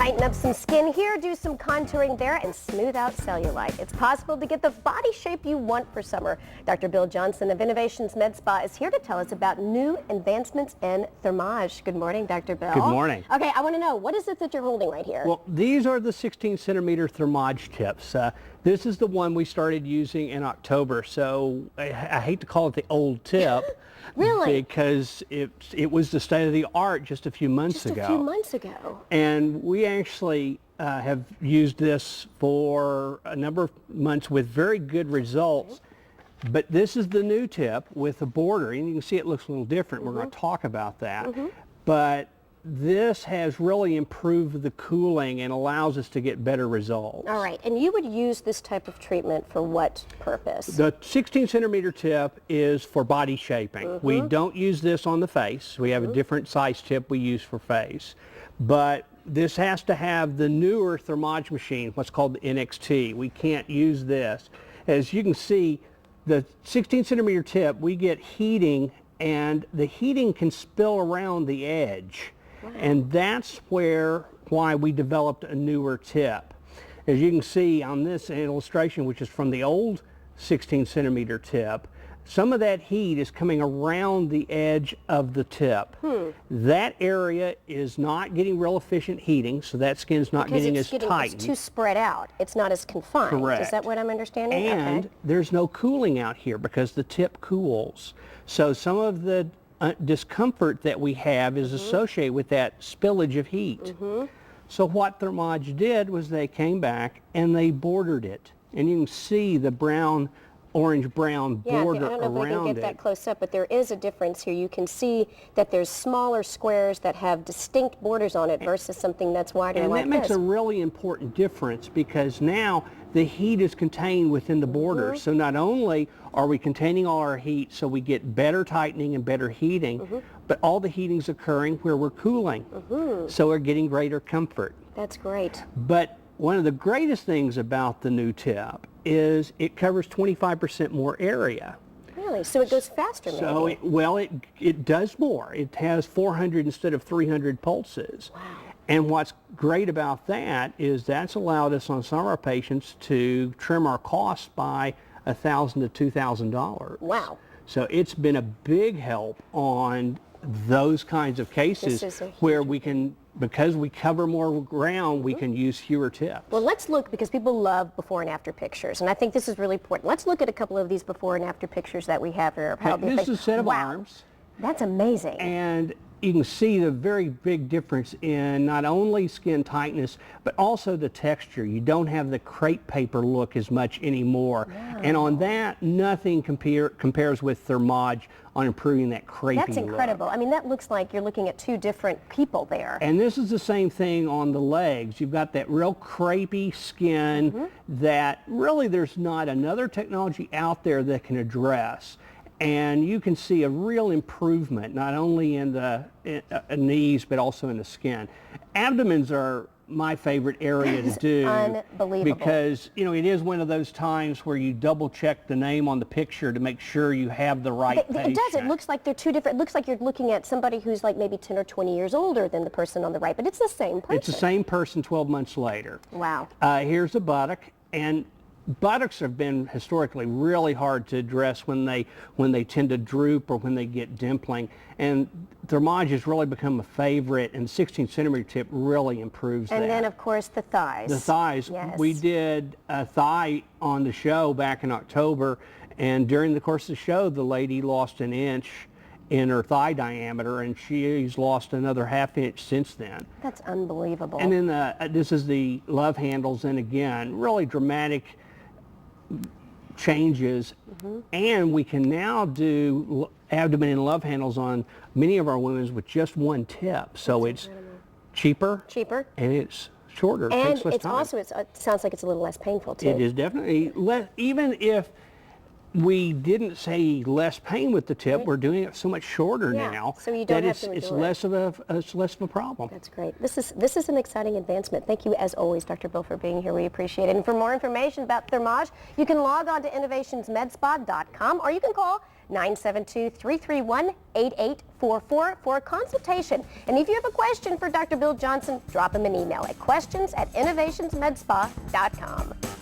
Tighten up some skin here, do some contouring there, and smooth out cellulite. It's possible to get the body shape you want for summer. Dr. Bill Johnson of Innovations Med Spa is here to tell us about new advancements in Thermage. Good morning, Dr. Bill. Good morning. Okay, I want to know, what is it that you're holding right here? Well, these are the 16 centimeter Thermage tips. This is the one we started using in October, so I hate to call it the old tip. Really? Because it was the state of the art just a few months ago. Just a few months ago. And we actually have used this for a number of months with very good results. But this is the new tip with the border, and you can see it looks a little different. We're going to talk about that. But this has really improved the cooling and allows us to get better results. All right, and you would use this type of treatment for what purpose? The 16 centimeter tip is for body shaping. We don't use this on the face. We have a different size tip we use for face. But this has to have the newer Thermage machine, what's called the NXT. We can't use this. As you can see, the 16 centimeter tip, we get heating, and the heating can spill around the edge. And that's why we developed a newer tip. As you can see on this illustration, which is from the old 16 centimeter tip, some of that heat is coming around the edge of the tip. That area is not getting real efficient heating, so that skin's not getting as tight. It's too spread out. It's not as confined. Correct. Is that what I'm understanding? And there's no cooling out here because the tip cools. So some of the discomfort that we have is associated with that spillage of heat. So what Thermage did was they came back and they bordered it. And you can see the brown, orange-brown border around it. I don't know if we can get that close up, but there is a difference here. You can see that there's smaller squares that have distinct borders on it versus something that's wider like this. And that makes a really important difference because now the heat is contained within the border. So not only are we containing all our heat so we get better tightening and better heating, but all the heating's occurring where we're cooling. So we're getting greater comfort. That's great. But one of the greatest things about the new tip is it covers 25% more area. Really? So it goes faster, maybe? So, it does more. It has 400 instead of 300 pulses. Wow. And what's great about that is that's allowed us on some of our patients to trim our costs by $1,000 to $2,000. Wow. So it's been a big help on those kinds of cases where we can, because we cover more ground, we can use fewer tips. Well, let's look, because people love before and after pictures, and I think this is really important. Let's look at a couple of these before and after pictures that we have here. This is a set of arms. That's amazing. And you can see the very big difference in not only skin tightness, but also the texture. You don't have the crepe paper look as much anymore. Wow. And on that, nothing compares with Thermage on improving that crepey look. That's incredible. I mean, that looks like you're looking at two different people there. And this is the same thing on the legs. You've got that real crepey skin that really there's not another technology out there that can address. And you can see a real improvement, not only in the knees, but also in the skin. Abdomens are my favorite area to do. Unbelievable. Because, you know, it is one of those times where you double check the name on the picture to make sure you have the right patient. It does. It looks like they're two different. It looks like you're looking at somebody who's like maybe 10 or 20 years older than the person on the right, but it's the same person. It's the same person 12 months later. Wow. Here's a buttock, and buttocks have been historically really hard to address when they tend to droop or when they get dimpling, and Thermage has really become a favorite, and 16 centimeter tip really improves that. And then of course the thighs. The thighs. Yes. We did a thigh on the show back in October, and during the course of the show the lady lost an inch in her thigh diameter, and she's lost another ½ inch since then. That's unbelievable. And then this is the love handles, and again, really dramatic changes, and we can now do abdomen and love handles on many of our women with just one tip. So it's cheaper, and it's shorter. And takes less it's time. also, it sounds like it's a little less painful too. It is definitely less, even if we didn't say less pain with the tip, we're doing it so much shorter now so you don't that have to it's less of a problem. That's great. This is an exciting advancement. Thank you as always, Dr. Bill, for being here. We appreciate it. And for more information about Thermage, you can log on to innovationsmedspa.com or you can call 972-331-8844 for a consultation. And if you have a question for Dr. Bill Johnson, drop him an email at questions@innovationsmedspa.com.